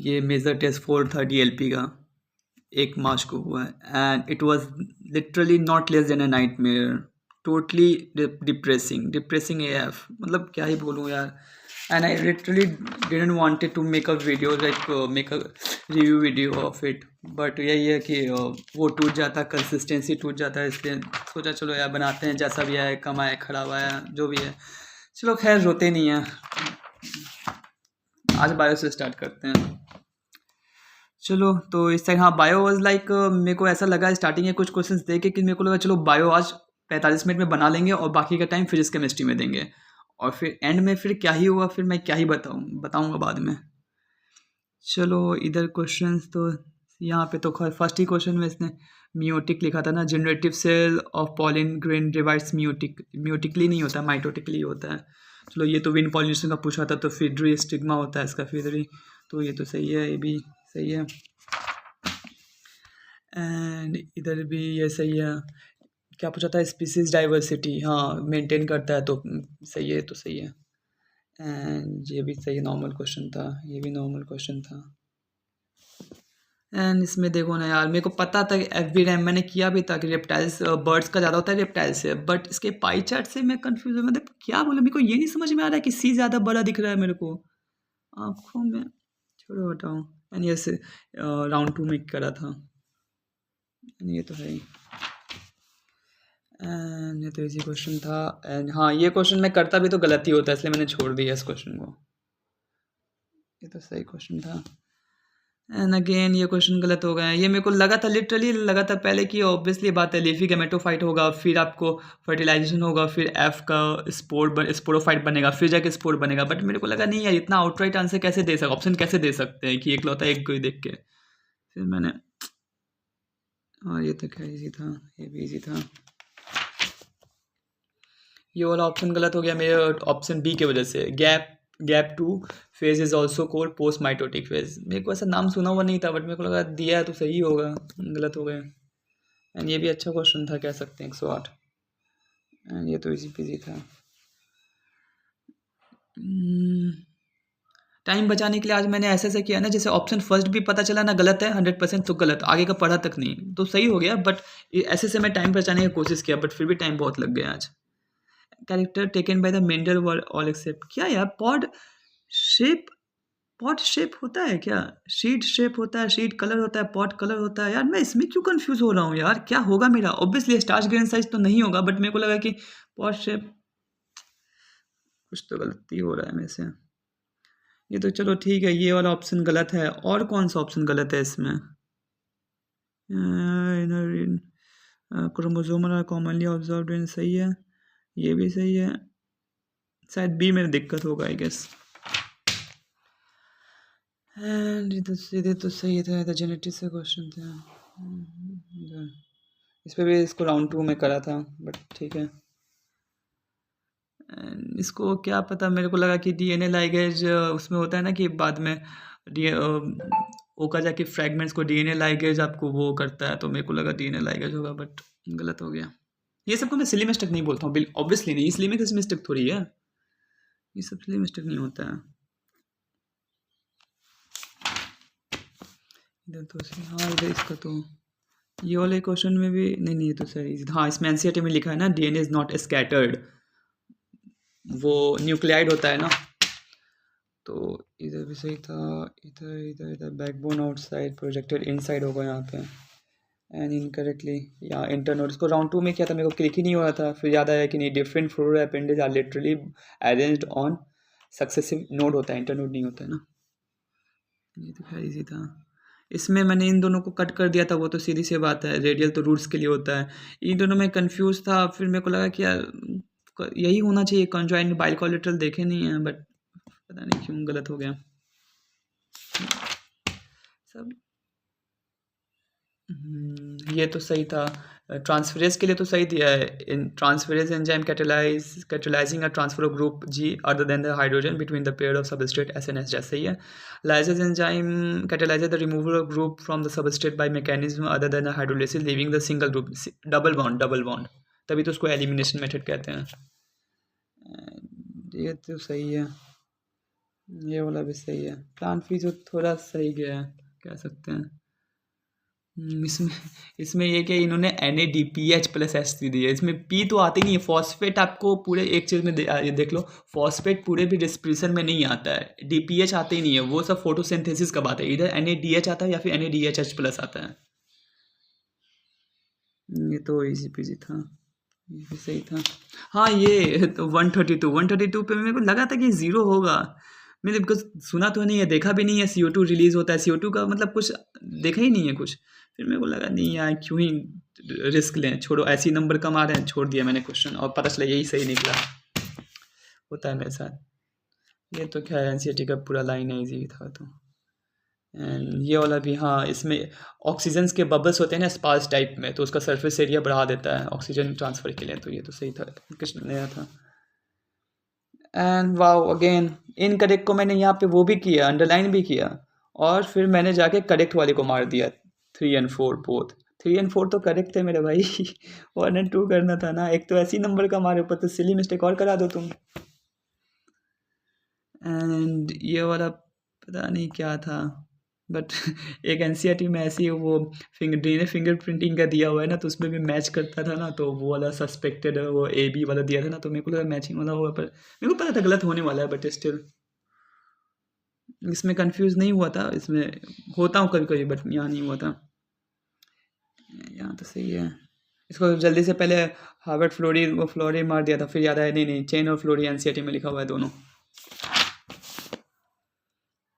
ये major test 430 LP का 1 मार्च को हुआ है and it was literally not less than a nightmare, totally depressing AF, मतलब क्या ही बोलूँ यार। And I literally didn't wanted to make a video like make a review video of it, but यही है कि वो टूट जाता, कंसिस्टेंसी टूट जाता है, इसलिए सोचा चलो यार बनाते हैं, जैसा भी आए, कम आए, खराब आया, जो भी है। चलो खैर, रोते नहीं हैं। आज बायो से स्टार्ट करते हैं। चलो तो इस तरह, हाँ, बायो वाज लाइक, मेरे को ऐसा लगा स्टार्टिंग में कुछ क्वेश्चंस दे के कि मेरे को लगा चलो बायो आज 45 मिनट में बना लेंगे और बाकी का टाइम फिजिक्स केमिस्ट्री में देंगे, और फिर एंड में फिर क्या ही हुआ, फिर मैं क्या ही बताऊंगा बाद में। चलो इधर क्वेश्चंस तो यहाँ पे तो फर्स्ट ही क्वेश्चन में इसने मियोटिक लिखा था ना, generative cell of pollen grain divides meiotically नहीं होता, माइटोटिकली होता है। चलो ये तो विन पॉलिनेशन का पूछा था, तो फिडरी स्टिग्मा होता है इसका, फिडरी, तो ये तो सही है, ये भी सही है। एंड इधर भी ये सही है। क्या पूछा था, स्पीसीज डाइवर्सिटी, हाँ मेंटेन करता है, तो सही है, तो सही है। एंड ये भी सही, नॉर्मल क्वेश्चन था, ये भी नॉर्मल क्वेश्चन था। एंड इसमें देखो ना यार, मेरे को पता था कि एफ रैम मैंने किया भी था कि रेप्टाइल्स बर्ड्स का ज़्यादा होता है रेप्टाइल से, बट इसके पाई चार्ट से मैं कंफ्यूज हूँ, मतलब क्या बोलूँ, मेरे को ये नहीं समझ में आ रहा है कि सी ज़्यादा बड़ा दिख रहा है मेरे को आँखों में। छोड़ो हटाओ। एंड ये से राउंड 2 में करा था, ये तो है ही। एंड ये तो इजी क्वेश्चन था। एंड हाँ, ये क्वेश्चन मैं करता भी तो गलत ही होता है, इसलिए मैंने छोड़ दिया इस क्वेश्चन को। ये तो सही क्वेश्चन था। एंड अगेन ये क्वेश्चन गलत हो गए हैं। ये मेरे को लगा था, लिटरली लगा था पहले कि ऑब्वियसली बात है, लीफी गैमेटोफाइट होगा, फिर आपको फर्टिलाइजेशन होगा, फिर एफ का स्पोरोफाइट बनेगा, फिर जाके स्पोर बनेगा, बट मेरे को लगा नहीं यार, इतना आउटराइट आंसर कैसे दे सकते, ऑप्शन कैसे दे सकते हैं कि एकलौता एक को ही देख के। फिर मैंने, और ये तो क्या ईजी था, ये भी ईजी था। ये वाला ऑप्शन गलत हो गया मेरे ऑप्शन बी की वजह से। Gap 2 phase is also called post mitotic phase, मेरे को ऐसा नाम सुना हुआ नहीं था, बट मेरे को लगा दिया है तो सही होगा, गलत हो गए। एंड ये भी अच्छा क्वेश्चन था, कह सकते हैं 108। एंड ये तो इजी पीजी था। टाइम बचाने के लिए आज मैंने ऐसे किया ना, जैसे ऑप्शन फर्स्ट भी पता चला ना गलत है 100%, तो गलत, आगे का पढ़ा तक नहीं, तो सही हो गया, बट ऐसे से मैं टाइम बचाने की कोशिश किया, बट फिर भी टाइम बहुत लग गया आज। Character taken by the Mendel were all except, क्या यार, शेप पॉट शेप होता है क्या, शीट शेप होता है, शीट कलर होता है, पॉट कलर होता है, यार मैं इसमें क्यों कंफ्यूज हो रहा हूँ यार, क्या होगा मेरा, ऑब्वियसली स्टार्च ग्रेन साइज तो नहीं होगा, बट मेरे को लगा कि पॉट शेप, कुछ तो गलती हो रहा है मेरे से। ये तो चलो ठीक है, ये वाला ऑप्शन गलत है, और कौन सा ऑप्शन गलत है इसमें, chromosomal are commonly observed in, सही है, ये भी सही है, शायद बी में दिक्कत होगा आई गेस। एंड सीधे तो सही था, तो जेनेटिक्स से क्वेश्चन था, इस पर भी इसको राउंड 2 में करा था, बट ठीक है। इसको क्या पता, मेरे को लगा कि डीएनए लाइगेज उसमें होता है ना कि बाद में ओका जाके फ्रैगमेंट्स को डीएनए लाइगेज आपको वो करता है, तो मेरे को लगा डीएनए लाइगेज होगा, बट गलत हो गया। ये सबको मैं सिली मिस्टेक नहीं बोलता हूँ, ऑब्वियसली नहीं, इसलिए में किसी मिस्टेक थोड़ी है, ये सब सिली मिस्टेक नहीं होता है। इधर तो हाँ, इधर इसका तो ये वाले क्वेश्चन में भी नहीं, ये तो सही, हाँ इसमें एनसीईआरटी में लिखा है ना, डीएनए इज नॉट स्कैटर्ड, वो न्यूक्लियाइड होता है ना, तो इधर भी सही था। इधर इधर इधर बैकबोन आउटसाइड प्रोजेक्टेड इनसाइड होगा यहाँ पे, एंड इनकरेक्टली यहाँ इंटरनोड, इसको राउंड 2 में किया था, मेरे को क्लिक ही नहीं हो रहा था, फिर याद आया कि नहीं, different floral appendage are literally arranged on successive node होता है, इंटरनोड नहीं होता है ना। ये तो खैर इजी था। इसमें मैंने इन दोनों को कट कर दिया था, वो तो सीधी सी बात है, रेडियल तो रूट्स के लिए होता है, इन दोनों में कंफ्यूज था, फिर मेरे को लगा कि यार यही होना चाहिए, कॉन्जॉइंट बाइकोलेटरल देखे नहीं है, बट पता नहीं क्यों गलत हो गया सब। ये तो सही था, ट्रांसफरेज के लिए तो सही दिया है, इन transferase enzyme catalysing a transfer of group G other than the hydrogen between the pair of substrate S and S, जैसे ही है। Lyases enzyme catalyse the removal of group from the substrate by mechanism other than the hydrolysis leaving the single group, double bond, तभी तो उसको elimination method कहते हैं। ये तो सही है, ये वाला भी सही है। प्लांट फीस जो थोड़ा सही गया है, कह सकते हैं। इसमें इसमें ये कि इन्होंने NADPH प्लस एस दी है। इसमें पी तो आती नहीं है। फॉस्फेट आपको पूरे एक चीज़ में ये देख लो, फॉस्फेट पूरे भी डिस्क्रिप्शन में नहीं आता है। DPH आते ही नहीं है, वो सब फोटोसिंथेसिस का बात है। इधर NADH आता है या फिर NADHH प्लस आता है। ये तो इजी पीजी था, ये भी सही था। हाँ, ये तो 132 पे मेरे को लगा था कि ज़ीरो होगा। मैंने बिकॉज सुना तो नहीं है, देखा भी नहीं है। CO2 रिलीज होता है, CO2 का मतलब कुछ देखा ही नहीं है कुछ। फिर मेरे को लगा नहीं यार, क्यों ही रिस्क लें, छोड़ो। ऐसे ही नंबर कम आ रहे हैं, छोड़ दिया मैंने क्वेश्चन, और पता चला यही सही निकला। होता है मेरे साथ। ये तो खैर NCERT का पूरा लाइन है, इजी था तो। एंड ये वाला भी, हाँ, इसमें ऑक्सीजन के बबल्स होते हैं ना स्पार्स टाइप में, तो उसका सरफेस एरिया बढ़ा देता है ऑक्सीजन ट्रांसफर के लिए। तो ये तो सही था, कुछ नया था। एंड वाओ, अगेन इनकरेक्ट को मैंने यहाँ पे वो भी किया, अंडरलाइन भी किया, और फिर मैंने जाके करेक्ट वाले को मार दिया। 3 और 4 बोथ। 3 और 4 तो करेक्ट थे मेरे भाई। 1 और 2 करना था ना, एक तो ऐसी नंबर का मारे, ऊपर तो सिली मिस्टेक और करा दो तुम। एंड ये वाला पता नहीं क्या था, बट एक NCERT में ऐसी वो फिंगर प्रिंटिंग का दिया हुआ है ना, तो उसमें भी मैच करता था ना, तो वो वाला सस्पेक्टेड वो AB वाला दिया था ना, तो मेरे को लगा मैचिंग वाला होगा, पर मेरे को पता था गलत होने वाला है, बट स्टिल इसमें कंफ्यूज नहीं हुआ था। इसमें होता हूँ कभी कभी, बट यहाँ नहीं हुआ था। यहाँ तो सही है। इसको जल्दी से पहले हार्वर्ड फ्लोरी वो फ्लोरी मार दिया था, फिर याद आया नहीं नहीं, चेन और फ्लोरी NCERT में लिखा हुआ है दोनों।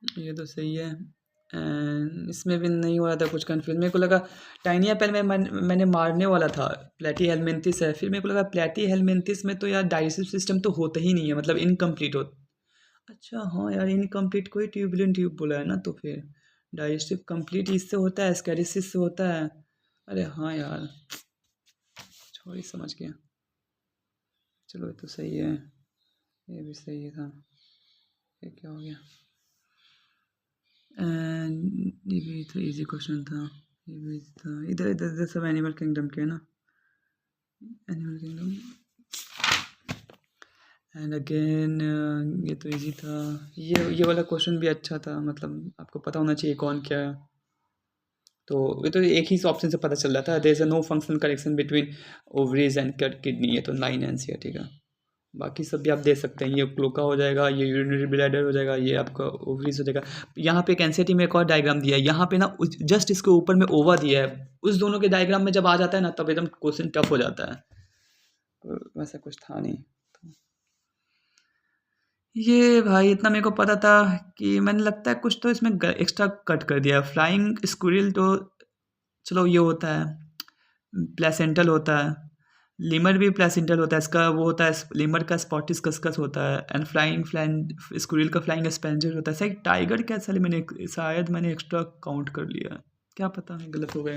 ये तो सही है। एंड इसमें भी नहीं हो रहा था कुछ कंफ्यूज। मेरे को लगा टाइनी एप्पल में मैंने मारने वाला था, प्लेटी हेलमिंथिस है। फिर मेरे को लगा प्लेटी हेलमिंथिस में तो यार डाइजेस्टिव सिस्टम तो होता ही नहीं है, मतलब इनकम्प्लीट हो। अच्छा हाँ यार, इनकम्प्लीट कोई ट्यूबुलेंट ट्यूब बोला है ना, तो फिर डाइजेस्टिव कंप्लीट इससे होता है, एस्कैरिसिस से होता है। अरे हाँ यार, छोड़ ही, समझ गया। चलो ये तो सही है, ये भी सही था। ये क्या हो गया? एंड ये भी तो इजी क्वेश्चन था। ये भी था, इधर इधर इधर सब एनिमल किंगडम के ना, एनिमल किंगडम। एंड अगेन ये तो इजी था। ये वाला क्वेश्चन भी अच्छा था, मतलब आपको पता होना चाहिए कौन क्या है। तो ये तो एक ही ऑप्शन से पता चल रहा था, there is a no functional connection between ovaries and kidney. ये तो 9 NCERT का। बाकी सब भी आप दे सकते हैं, ये क्लोका हो जाएगा, ये यूरिनरी ब्लैडर हो जाएगा, ये आपका ओवरीज हो जाएगा। यहाँ पे एक NCERT में एक और डायग्राम दिया है, यहाँ पे ना जस्ट इसके ऊपर में ओवा दिया है। उस दोनों के डायग्राम में जब आ जाता है ना, तब एकदम क्वेश्चन टफ हो जाता है। तो वैसा कुछ था नहीं। ये भाई इतना मेरे को पता था कि मैंने लगता है कुछ तो इसमें एक्स्ट्रा कट कर दिया। फ्लाइंग स्क्विरल तो चलो ये होता है, प्लेसेंटल होता है। लीमर भी प्लेसेंटल होता है, इसका वो होता है, लीमर का स्पॉटिस कस्कस होता है। एंड फ्लाइंग फ्लैंड स्क्विरल का फ्लाइंग स्पेंजर होता है। शायद टाइगर क्या, साले मैंने एक्स्ट्रा काउंट कर लिया, क्या पता मैं गलत हो गया।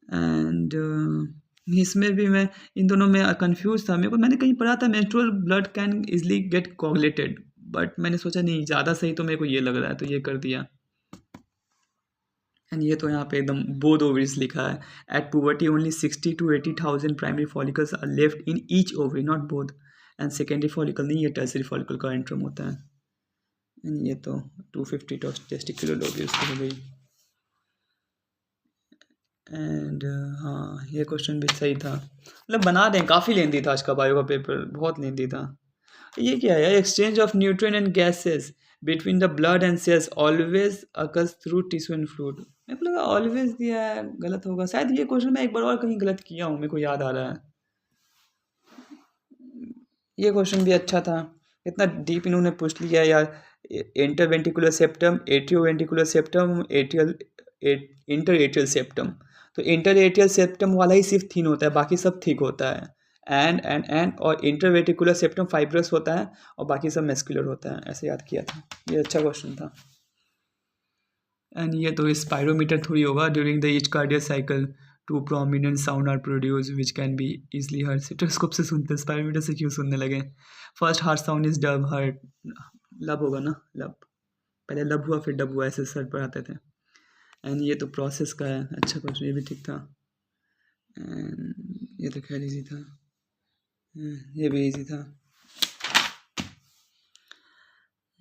एंड इसमें भी मैं इन दोनों में कंफ्यूज था। मेरे को मैंने कहीं पढ़ा था menstrual blood can easily get coagulated, but मैंने सोचा नहीं ज़्यादा सही तो मेरे को ये लग रहा है, तो ये कर दिया। एंड ये तो यहाँ पे एकदम बोथ ओवरीज लिखा है। At puberty only 60 to 80,000 primary follicles are left in each ovary, not both. And secondary follicle नहीं, ये टर्सरी फॉलिकल का एंट्रम होता है। एंड ये तो 250 टेस्टिकुलर लोब्यूल्स हो गई। एंड हाँ, ये क्वेश्चन भी सही था, मतलब बना दें। काफ़ी लेंदी था आज का बायो का पेपर, बहुत लेंदी था। ये क्या है? Exchange of nutrient and gases between the blood and cells always occurs through tissue and fluid. मेरे को लगा ऑलवेज दिया है, गलत होगा शायद। ये क्वेश्चन मैं एक बार और कहीं गलत किया हूँ, मेरे को याद आ रहा है। ये क्वेश्चन भी अच्छा था, इतना डीप इन्होंने पूछ लिया यार। Interventricular septum, atrioventricular septum, atrial, inter atrial septum. तो इंटर एट्रियल सेप्टम वाला ही सिर्फ थिन होता है, बाकी सब थिक होता है। एंड और इंटरवेंटिकुलर सेप्टम फाइब्रस होता है, और बाकी सब मेस्कुलर होता है। ऐसे याद किया था, ये अच्छा क्वेश्चन था। एंड ये तो स्पायरोमीटर थोड़ी होगा। During the each cardiac cycle two prominent sound are produce which can be easily heard. Stethoscope से सुनते हैं, स्पायरोमीटर से क्यों सुनने लगे? First heart sound is dub heart. Lub होगा ना, लब। पहले लब हुआ फिर डब हुआ, ऐसे सर पढ़ाते थे। एंड ये तो प्रोसेस का है। अच्छा क्वेश्चन, ये भी ठीक था। एंड ये तो खैर इजी था। ये भी इजी था।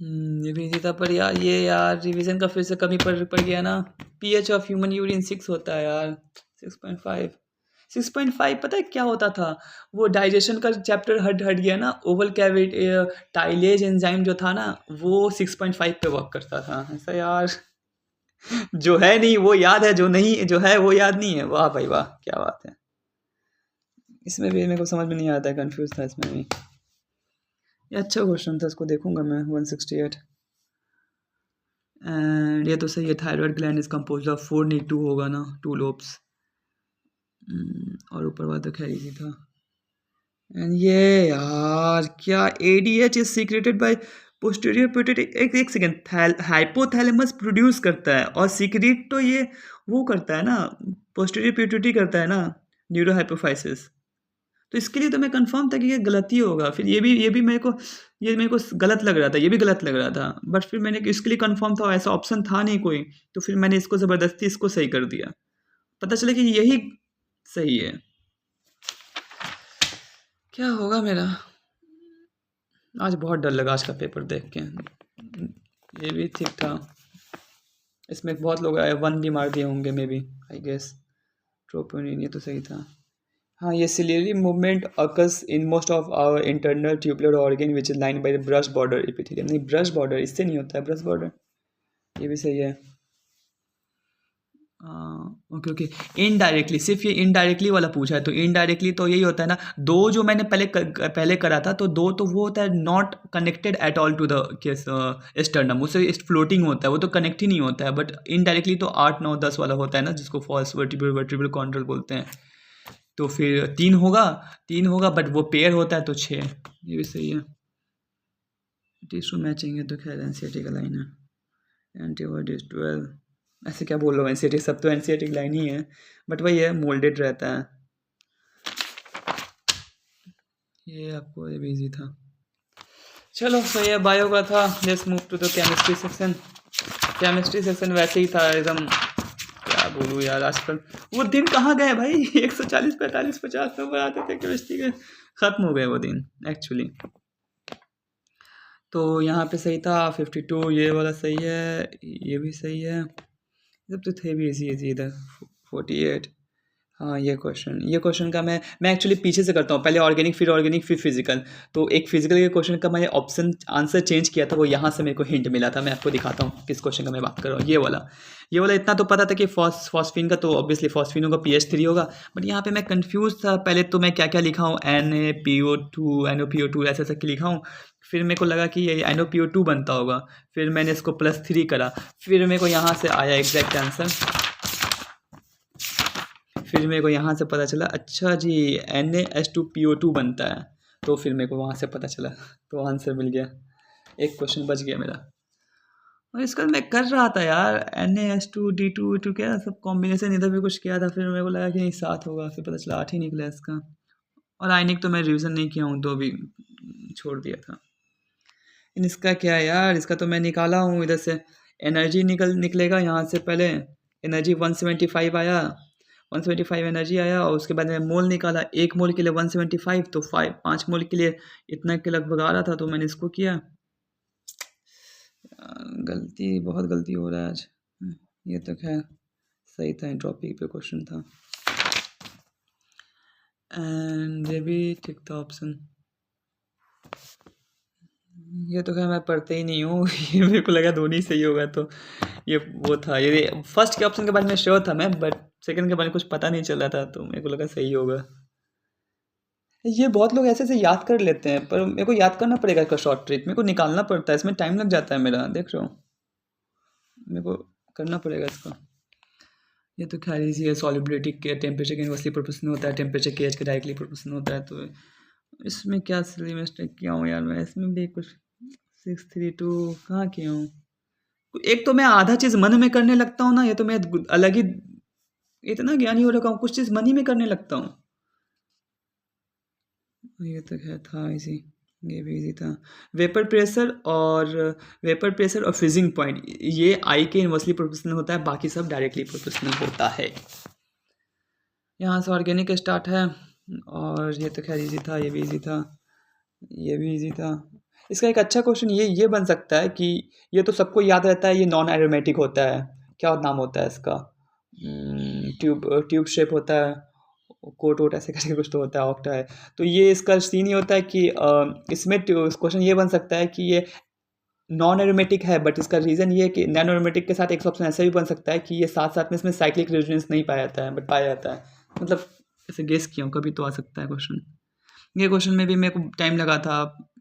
ये भी इजी था, पर यार ये यार रिवीजन का फिर से कमी पड़ गया ना। पीएच ऑफ ह्यूमन यूरिन 6 होता है यार। 6.5। 6.5 पता है क्या होता था? वो डाइजेशन का चैप्टर हट हट गया ना, ओवल कैविटी टाइलेज एंजाइम जो था ना, वो 6.5 पे वर्क करता था ऐसा यार। जो है नहीं वो याद है, जो नहीं जो है वो याद नहीं है। वाह भाई वाह, क्या बात है। इसमें भी मेरे को समझ में नहीं आता है, कंफ्यूज था इसमें भी। ये अच्छा क्वेश्चन था, इसको देखूंगा मैं। 168। एंड ये तो सही है, thyroid gland is composed of 4 need 2 होगा ना, 2 लोब्स। और ऊपर वाला तो खैर इजी था। एंड ये यार क्या, ADH is secreted by posterior pituitary. एक सेकेंड, हाइपोथैलेमस प्रोड्यूस करता है और सीक्रेट तो ये वो करता है ना, पोस्टीरियर पिट्यूटरी करता है ना, न्यूरोहाइपोफाइसिस। तो इसके लिए तो मैं कंफर्म था कि ये गलती होगा। फिर ये भी मेरे को गलत लग रहा था, ये भी गलत लग रहा था, बट फिर मैंने इसके लिए कंफर्म था, ऐसा ऑप्शन था नहीं कोई। तो फिर मैंने इसको ज़बरदस्ती इसको सही कर दिया। पता चला कि यही सही है। क्या होगा मेरा? आज बहुत डर लगा आज का पेपर देख के। ये भी ठीक था। इसमें बहुत लोग आए, 1 भी मार दिए होंगे maybe, I guess. Troponin, ये तो सही था। हाँ, ये ciliary movement occurs in most of our internal tubular organ which is lined by the brush border epithelium। नहीं, ब्रश बॉर्डर इससे नहीं होता है, ब्रश बॉर्डर। ये भी सही है। Okay okay. इनडायरेक्टली, सिर्फ ये इनडायरेक्टली वाला पूछा है, तो इनडायरेक्टली तो यही होता है ना, दो जो मैंने पहले करा था, तो दो तो वो होता है not connected at all to the case sternum, उससे फ्लोटिंग होता है, वो तो कनेक्ट ही नहीं होता है। बट इनडायरेक्टली तो 8 9 10 वाला होता है ना, जिसको फॉल्स वर्टिब्रल कॉन्ट्रल बोलते हैं। तो फिर 3 होगा बट वो पेयर होता है तो 6। ये भी सही है। टिश्यू मैचिंग है तो खैर एनसीईआरटी का लाइन है। एंटीबॉडीज 12, ऐसे क्या बोल रहा हूँ, एनसीईआरटी सब तो एनसीईआरटी की लाइन ही है, बट वही है, मोल्डेड रहता है। ये आपको ये भी इजी था। चलो सही है, बायो का था। Let's move to the chemistry section. Chemistry section वैसे ही था एकदम, क्या बोलूँ यार, आजकल वो दिन कहाँ गए भाई। 140 45 50 नंबर आते थे केमिस्ट्री के, खत्म हो गए वो दिन एक्चुअली। तो यहाँ पे सही था 52, ये वाला सही है, ये भी सही है, सब तो थे भी इजी इजी इधर। 48। हाँ, ये क्वेश्चन का मैं एक्चुअली पीछे से करता हूँ, पहले ऑर्गेनिक फिर फिजिकल। तो एक फिजिकल के क्वेश्चन का मैंने ऑप्शन आंसर चेंज किया था, वो यहाँ से मेरे को हिंट मिला था। मैं आपको दिखाता हूँ किस क्वेश्चन का मैं बात कर रहा हूँ। ये वाला इतना तो पता था कि फॉस्फीन का, तो ऑब्वियसली फॉस्फीन होगा, pH 3 होगा। बट यहाँ पे मैं कंफ्यूज था, पहले तो मैं क्या क्या लिखा हूँ, NaPO2 NoPO2 ऐसा ऐसा लिखा हूँ। फिर मेरे को लगा कि ये NoPO2 बनता होगा, फिर मैंने इसको +3 करा, फिर मेरे को यहाँ से आया एग्जैक्ट आंसर। फिर मेरे को यहाँ से पता चला, अच्छा जी NaH2PO2 बनता है। तो फिर मेरे को वहाँ से पता चला, तो आंसर मिल गया, एक क्वेश्चन बच गया मेरा। और इसका मैं कर रहा था यार, NaH2D2 क्या सब कॉम्बिनेशन इधर भी कुछ किया था, फिर मेरे को लगा कि नहीं 7 होगा, फिर पता चला 8 ही निकला इसका। और आयनिक तो मैं रिविज़न नहीं किया हूँ, तो अभी छोड़ दिया था। इन इसका क्या है यार, इसका तो मैं निकाला हूँ इधर से। एनर्जी निकलेगा यहाँ से, पहले एनर्जी 175 आया, 175 एनर्जी आया, और उसके बाद मैं मोल निकाला, 1 मोल के लिए 175, तो 5 मोल के लिए इतना के लगभग आ रहा था, तो मैंने इसको किया। बहुत गलती हो रहा है आज। ये तो खैर सही था, एंट्रोपी पे क्वेश्चन था। एंड ये भी ठीक था ऑप्शन। ये तो खैर मैं पढ़ते ही नहीं हूँ। ये मेरे को लगा दोनों ही सही होगा, तो ये वो था, ये फर्स्ट के ऑप्शन के बारे में श्योर था मैं, बट सेकंड के बारे में कुछ पता नहीं चल रहा था, तो मेरे को लगा सही होगा। ये बहुत लोग ऐसे ऐसे याद कर लेते हैं, पर मेरे को याद करना पड़ेगा इसका शॉर्ट ट्रिक, मेरे को निकालना पड़ता है, इसमें टाइम लग जाता है मेरा, देख रहा हूँ, मेरे को करना पड़ेगा इसका। ये तो खैर इजी है, सॉल्युबिलिटी के टेम्परेचर के इनवर्सली प्रोपोर्शनल होता है, टेम्परेचर के एच के डायरेक्टली प्रोपोर्शनल होता है। तो इसमें क्या सिली मिस्टेक किया हूँ यार मैं, इसमें भी कुछ 632 कहाँ किया हूँ। एक तो मैं आधा चीज़ मन में करने लगता हूँ ना, ये तो मैं अलग ही इतना ज्ञानी हो रखा हूँ, कुछ चीज़ मन ही में करने लगता हूँ। ये तो क्या था इजी, ये भी इजी था। वेपर प्रेशर और फ्रीजिंग पॉइंट, ये आई के इनवर्सली प्रोपोर्शनल होता है, बाकी सब डायरेक्टली प्रोपोर्शनल होता है। यहाँ से ऑर्गेनिक स्टार्ट है, और ये तो खैर इजी था, ये भी इजी था, ये भी इजी था। इसका एक अच्छा क्वेश्चन ये बन सकता है कि ये तो सबको याद रहता है, ये नॉन एरोमेटिक होता है, क्या नाम होता है इसका, ट्यूब ट्यूब शेप होता है, कोट वोट ऐसे करके कुछ तो होता है, ऑक्टा है। तो ये इसका सीन ये होता है कि इसमें क्वेश्चन ये बन सकता है कि ये नॉन एरोमेटिक है, बट इसका रीज़न ये है कि नॉन एरोमेटिक के साथ एक ऑप्शन ऐसा भी बन सकता है कि ये साथ साथ में इसमें साइक्लिक रेजोनेंस नहीं पाया जाता है, बट पाया जाता है। मतलब ऐसे गेस किया हूँ, कभी तो आ सकता है क्वेश्चन। ये क्वेश्चन में भी मेरे को टाइम लगा था,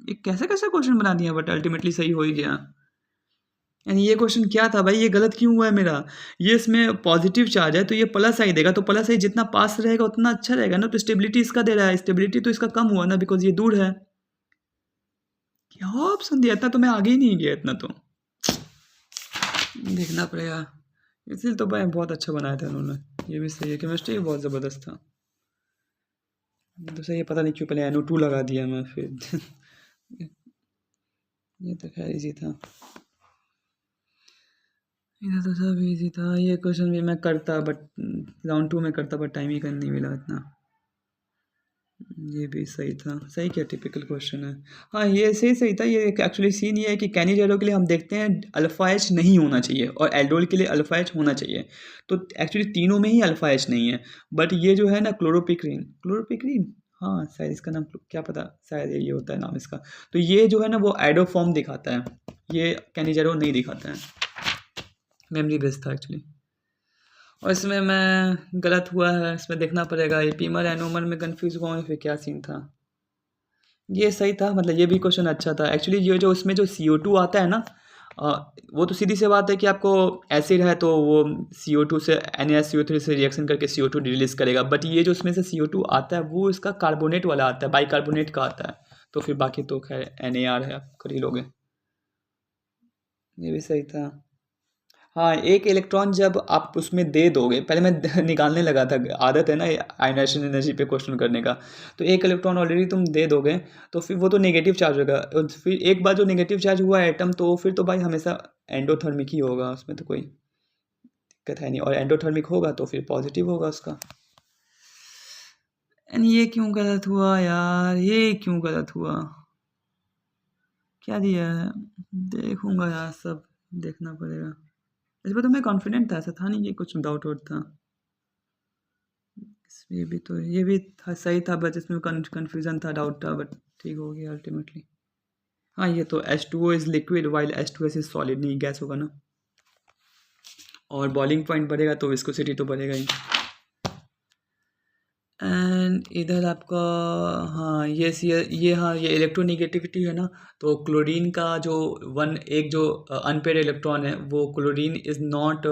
ये कैसे कैसे क्वेश्चन बना दिया, बट अल्टीमेटली सही हो ही गया। एंड ये क्वेश्चन क्या था भाई, ये गलत क्यों हुआ है मेरा, ये इसमें पॉजिटिव चार्ज है तो ये प्लस आई देगा, तो प्लस आई जितना पास रहेगा उतना अच्छा रहेगा ना, तो स्टेबिलिटी इसका दे रहा है, स्टेबिलिटी तो इसका कम हुआ ना, बिकॉज ये दूर है। क्या ऑप्शन दिया, इतना तो मैं आगे ही नहीं गया, इतना तो देखना पड़ेगा। इसलिए तो भाई बहुत अच्छा बनाया था उन्होंने, ये भी सही है, केमिस्ट्री बहुत ज़बरदस्त था। तो सही है, पता नहीं क्यों पहले NO2 लगा दिया मैं फिर ये तो खैर इजी था, इधर तो सब इजी था। ये क्वेश्चन भी मैं करता, बट राउंड 2 में करता, बट टाइम ही कर नहीं मिला इतना। ये भी सही था, सही क्या, टिपिकल क्वेश्चन है। हाँ ये सही सही था। ये एक्चुअली सीन ये है कि कैनिजेरो के लिए हम देखते हैं अल्फा एच नहीं होना चाहिए, और एल्डोल के लिए अल्फा एच होना चाहिए। तो एक्चुअली तीनों में ही अल्फा एच नहीं है, बट ये जो है ना क्लोरोपिक्रीन, क्लोरोपिक्रीन, हाँ शायद इसका नाम क्या पता, शायद ये होता है नाम इसका। तो ये जो है ना वो एडो फॉर्म दिखाता है, ये कैनिजेरो नहीं दिखाता है। मेमोरी बेस्ड था एक्चुअली, और इसमें मैं गलत हुआ है, इसमें देखना पड़ेगा, एपीमर एनोमर में कंफ्यूज हुआ हूँ, फिर क्या सीन था। ये सही था, मतलब ये भी क्वेश्चन अच्छा था एक्चुअली। ये जो उसमें जो CO2 आता है ना, वो तो सीधी सी बात है कि आपको एसिड है तो वो CO2 से NaCO3 से रिएक्शन करके CO2 रिलीज करेगा, बट ये जो उसमें से CO2 आता है वो इसका कार्बोनेट वाला आता है, बाइकार्बोनेट का आता है, तो फिर बाकी तो खैर NaR है, आप कर ही लोगे। ये भी सही था। हाँ एक इलेक्ट्रॉन जब आप उसमें दे दोगे, पहले मैं निकालने लगा था, आदत है ना आयनाइजेशन एनर्जी पे क्वेश्चन करने का। तो एक इलेक्ट्रॉन ऑलरेडी तुम दे दोगे तो फिर वो तो नेगेटिव चार्ज होगा, और फिर एक बार जो नेगेटिव चार्ज हुआ एटम, तो फिर तो भाई हमेशा एंडोथर्मिक ही होगा, उसमें तो कोई दिक्कत है नहीं, और एंडोथर्मिक होगा तो फिर पॉजिटिव होगा उसका। एंड ये क्यों गलत हुआ यार, ये क्यों गलत हुआ, क्या दिया है, देखूंगा यार, सब देखना पड़ेगा। इस पर तो मैं कॉन्फिडेंट था, ऐसा था नहीं कि कुछ डाउट वाउट था। ये भी तो, ये भी था सही था, बस इसमें कन्फ्यूज़न था, डाउट था, बट ठीक हो गया अल्टीमेटली। हाँ ये तो H2O is liquid while H2S is solid, नहीं गैस होगा ना, और बॉइलिंग पॉइंट बढ़ेगा तो विस्कोसिटी तो बढ़ेगा ही। एंड इधर आपका, हाँ ये हाँ ये इलेक्ट्रोनिगेटिविटी है ना, तो क्लोरीन का जो एक जो अनपेयर इलेक्ट्रॉन है, वो chlorine is not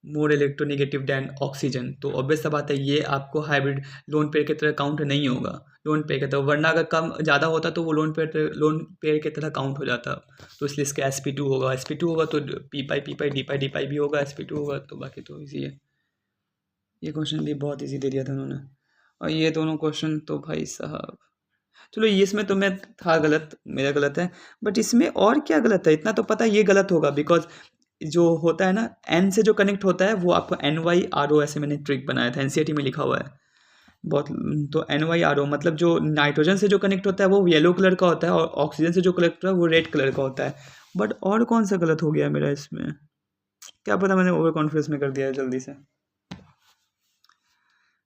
more electronegative than oxygen, तो ऑब्वियस सा बात है ये आपको हाइब्रिड लोन पेयर की तरह काउंट नहीं होगा, लोन पेयर की तरह, वरना अगर कम ज़्यादा होता तो वो लोन पेयर की तरह काउंट हो जाता। तो इसलिए इसका sp2 होगा, sp2 होगा तो p पाई d पाई भी होगा, sp2 होगा, तो बाकी तो ईजी है। ये क्वेश्चन भी बहुत ईजी दे दिया था उन्होंने, और ये दोनों क्वेश्चन तो भाई साहब, चलो ये इसमें तो मैं था गलत, मेरा गलत है, बट इसमें और क्या गलत है, इतना तो पता है ये गलत होगा, बिकॉज जो होता है ना N से जो कनेक्ट होता है वो आपको NyRO, ऐसे मैंने ट्रिक बनाया था, NCERT में लिखा हुआ है बहुत। तो NyRO मतलब जो नाइट्रोजन से जो कनेक्ट होता है वो येलो कलर का होता है, और ऑक्सीजन से जो कनेक्ट होता है वो रेड कलर का होता है। बट और कौन सा गलत हो गया मेरा इसमें, क्या पता, मैंने ओवर कॉन्फिडेंस में कर दिया है जल्दी से।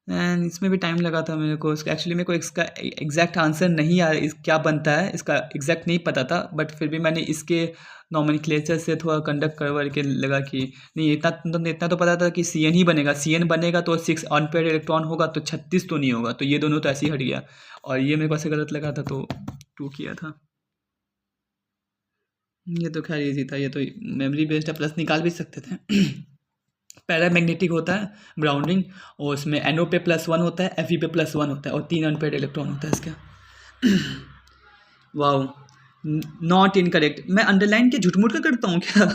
एंड इसमें भी टाइम लगा था मेरे को, इसका एक्चुअली मेरे को इसका एग्जैक्ट आंसर नहीं आ इस क्या बनता है इसका एग्जैक्ट नहीं पता था, बट फिर भी मैंने इसके नॉमेनक्लेचर से थोड़ा कंडक्ट करवा के लगा कि नहीं, इतना तो पता था कि CN ही बनेगा, CN बनेगा तो 6 अनपेयर इलेक्ट्रॉन होगा, तो 36 तो नहीं होगा, तो ये दोनों तो ऐसे ही हट गया, और ये मेरे को ऐसे गलत लगा था तो 2 किया था। ये तो खैर ईजी था, ये तो मेमोरी बेस्ड है, प्लस निकाल भी सकते थे। पैरामैग्नेटिक होता है ग्राउंडिंग, और उसमें NO पे +1 होता है, Fe पे +1 होता है, और 3 अनपेयर्ड इलेक्ट्रॉन होता है इसका। वाओ, नॉट इनकरेक्ट, मैं अंडरलाइन के झूठ मूठ का करता हूँ क्या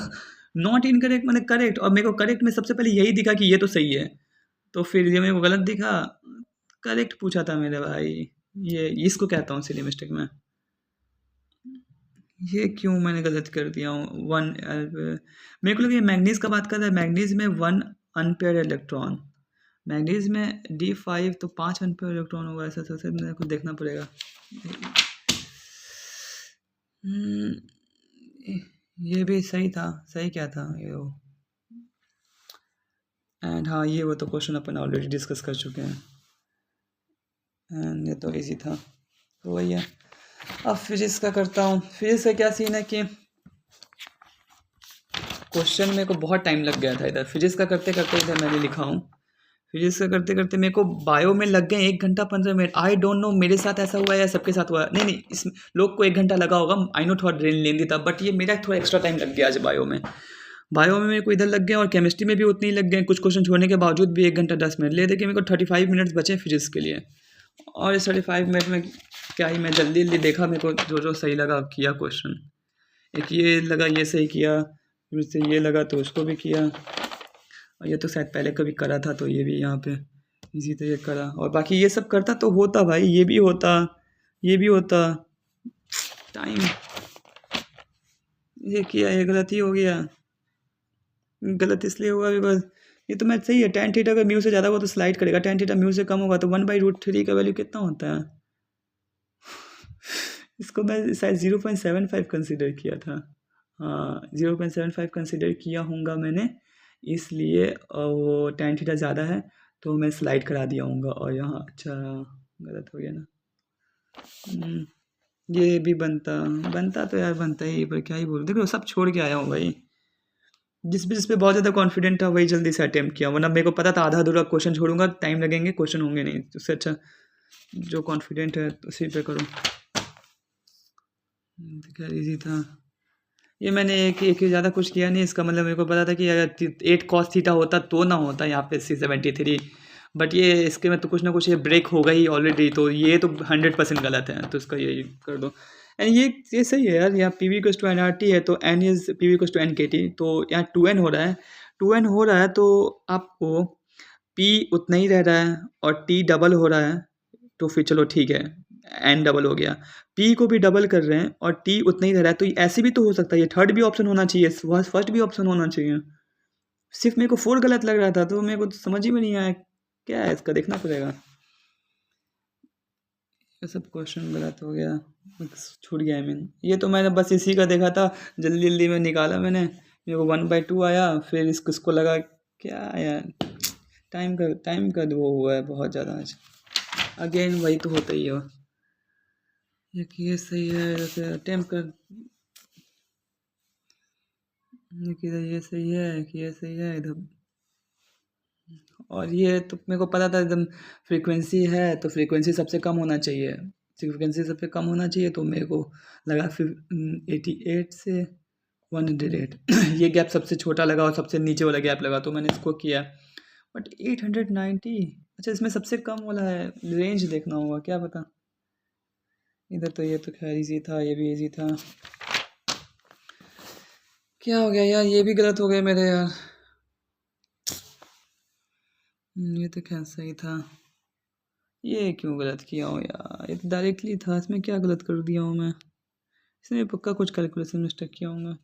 नॉट इनकरेक्ट मतलब करेक्ट, और मेरे को करेक्ट में सबसे पहले यही दिखा कि ये तो सही है, तो फिर ये मेरे को गलत दिखा, करेक्ट पूछा था मेरे भाई, ये इसको कहता हूँ सिली मिस्टेक में। ये क्यों मैंने गलत कर दिया हूँ, मेरे को लगा ये मैग्नीज का बात कर रहा है, मैग्नीज में 1 अनपेयर इलेक्ट्रॉन, मैग्नीज में D5 तो 5 अनपेयर इलेक्ट्रॉन होगा, ऐसा मेरे को देखना पड़ेगा। हम्म, ये भी सही था। सही क्या था ये वो। एंड हाँ, ये वो तो क्वेश्चन अपन ऑलरेडी डिस्कस कर चुके हैं। एंड ये तो इजी था, तो वही है। अब फिजिक्स का करता हूँ। फिजिक्स का क्या सीन है कि क्वेश्चन मेरे को बहुत टाइम लग गया था इधर। फिजिक्स का करते करते इधर मैंने लिखा हूँ। फिजिक्स का करते करते मेरे को बायो में लग गए 1 घंटा 15 मिनट। आई डोंट नो मेरे साथ ऐसा हुआ है या सबके साथ हुआ है। नहीं नहीं, इस लोग को 1 घंटा लगा होगा। आई नो थोड़ा लेंदी था, बट ये मेरा थोड़ा एक्स्ट्रा टाइम लग गया आज बायो में। बायो में मेरे को इधर लग गया और केमिस्ट्री में भी उतनी ही लग गए। कुछ क्वेश्चन छोड़ने के बावजूद भी 1 घंटा 10 मिनट ले, देखिए मेरे को 35 मिनट्स बचे फिजिक्स के लिए। और इस 35 मिनट में क्या ही मैं जल्दी जल्दी देखा, मेरे को जो जो सही लगा किया क्वेश्चन। एक ये लगा, ये सही किया, फिर उससे ये लगा तो उसको भी किया। और ये तो शायद पहले कभी करा था, तो ये भी यहाँ पे इसी तरह करा। और बाकी ये सब करता तो होता भाई, ये भी होता, ये भी होता। टाइम ये किया, ये गलती हो गया। गलत इसलिए हुआ बिकॉज ये तो मैथ सही है। tan थीटा अगर म्यू से ज़्यादा हुआ तो स्लाइड करेगा, tan थीटा म्यू से कम होगा तो 1/√3 का वैल्यू कितना होता है। इसको मैं शायद 0.75 कंसिडर किया था। हाँ, 0.75 कंसिडर किया होऊंगा मैंने, इसलिए वो tan थीटा ज़्यादा है तो मैं स्लाइड करा दिया होऊंगा। और यहाँ अच्छा गलत हो गया ना। हम्म, ये भी बनता बनता तो यार बनता ही, पर क्या ही बोल, देखो सब छोड़ के आया हूँ भाई। जिस पे बहुत ज़्यादा कॉन्फिडेंट था वही जल्दी से अटेम्प्ट किया, वरना मेरे को पता था आधा अधूरा क्वेश्चन छोड़ूंगा, टाइम लगेंगे, क्वेश्चन होंगे नहीं। उससे अच्छा जो कॉन्फिडेंट है उसी पे करो। खैर इजी था ये। मैंने एक ज़्यादा कुछ किया नहीं। इसका मतलब मेरे को पता था कि अगर 8 cos थीटा होता तो ना होता यहाँ पे C73। बट ये इसके में तो कुछ ना कुछ ये ब्रेक हो गई ऑलरेडी, तो ये तो 100% गलत है, तो इसका ये कर दो। एंड ये सही है यार। यहाँ PV=NRT है तो N इज़ PV=NKT, तो यहाँ 2N हो रहा है। 2N हो रहा है तो आपको P उतना ही रह रहा है और T डबल हो रहा है, तो फिर चलो ठीक है, N डबल हो गया। P को भी डबल कर रहे हैं और T उतना ही रह रहा है, तो ऐसे भी तो हो सकता है। ये थर्ड भी ऑप्शन होना चाहिए, फर्स्ट भी ऑप्शन होना चाहिए। सिर्फ मेरे को 4 गलत लग रहा था, तो मेरे को तो समझ ही में नहीं आया क्या है इसका, देखना पड़ेगा। ये सब क्वेश्चन गलत हो गया, छूट गया। ये तो मैंने बस इसी का देखा था, जल्दी जल्दी में निकाला मैंने, मेरे को 1/2 आया। फिर इसको लगा क्या यार, टाइम का वो हुआ है बहुत ज़्यादा आज। अगेन वही तो होता ही है। ये सही है, जैसे अटेम्प्ट कर, इधर ये सही है कि ये सही है इधर। और ये तो मेरे को पता था एकदम, फ्रीक्वेंसी है तो फ्रीक्वेंसी सबसे कम होना चाहिए। फ्रीक्वेंसी सबसे कम होना चाहिए, तो मेरे को लगा फिर 88 से 108 ये गैप सबसे छोटा लगा और सबसे नीचे वाला गैप लगा, तो मैंने इसको किया। बट 890, अच्छा इसमें सबसे कम वाला है, रेंज देखना होगा, क्या पता। इधर तो ये तो खैर इजी था, ये भी इजी था। क्या हो गया यार, ये भी गलत हो गया मेरे यार। ये तो खैर सही था। ये क्यों गलत किया हूँ यार, ये तो डायरेक्टली था, इसमें क्या गलत कर दिया हूँ मैं। इसमें पक्का कुछ कैलकुलेशन मिस्टेक किया हूँ मैं।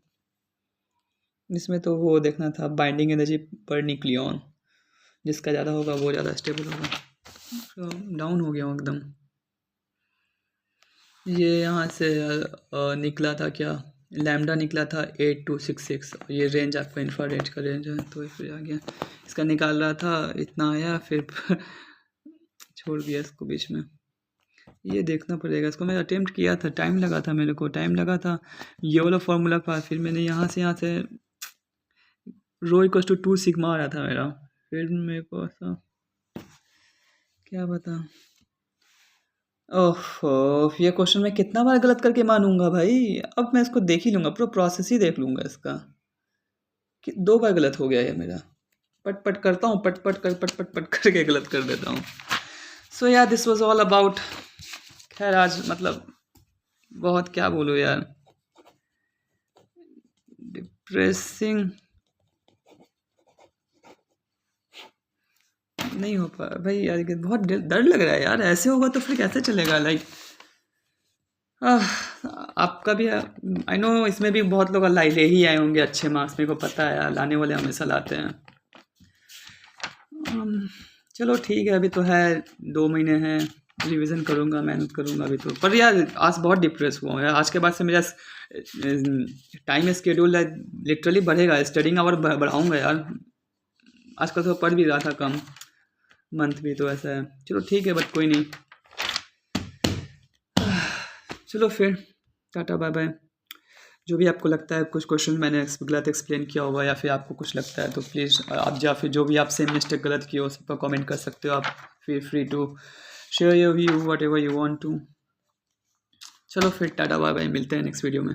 इसमें तो वो देखना था बाइंडिंग एनर्जी पर न्यूक्लियन, जिसका ज़्यादा होगा वो ज़्यादा स्टेबल होगा। तो डाउन हो गया हूँ एकदम। ये यहाँ से निकला था क्या, लैम्डा निकला था 8266। ये रेंज आपका इंफ्रारेड का रेंज है, तो फिर आ गया। इसका निकाल रहा था, इतना आया, फिर छोड़ दिया इसको बीच में। ये देखना पड़ेगा, इसको मैं अटेम्प्ट किया था, टाइम लगा था, मेरे को टाइम लगा था ये वाला फॉर्मूला पास। फिर मैंने यहाँ से ρ=2 सिग्मा आ रहा था मेरा, फिर मेरे को ऐसा क्या बता। ओहो, ये क्वेश्चन मैं कितना बार गलत करके मानूंगा भाई। अब मैं इसको देख ही लूँगा, पूरा प्रोसेस ही देख लूँगा इसका कि 2 बार गलत हो गया है मेरा। पट पट करता हूँ, पट पट करके गलत कर देता हूँ। सो यार दिस वाज ऑल अबाउट। खैर आज मतलब बहुत क्या बोलूँ यार, डिप्रेसिंग नहीं हो पा भाई यार, बहुत डर लग रहा है यार। ऐसे होगा तो फिर कैसे चलेगा, लाइक आपका भी आई नो, इसमें भी बहुत लोग ले ही आए होंगे अच्छे मार्क्स, मेरे को पता है यार, लाने वाले हमेशा लाते हैं। चलो ठीक है, अभी तो है 2 महीने हैं, रिवीजन करूँगा, मेहनत करूँगा अभी तो। पर यार आज बहुत डिप्रेस हुआ हूँ यार, आज के बाद से मेरा टाइम स्केड्यूल लिटरली बढ़ेगा, स्टडिंग आवर बढ़ाऊँगा यार। आजकल तो पढ़ भी रहा था कम, मंथ भी तो ऐसा है। चलो ठीक है, बट कोई नहीं, चलो फिर टाटा बाय बाय। जो भी आपको लगता है कुछ क्वेश्चन मैंने गलत एक्सप्लेन किया होगा या फिर आपको कुछ लगता है तो प्लीज़ आप, या फिर जो भी आप सेम मिस्टेक गलत किए हो सब पर कमेंट कर सकते हो आप। Feel free to share your view whatever you want to. चलो फिर टाटा बाय बाय, मिलते हैं नेक्स्ट वीडियो में।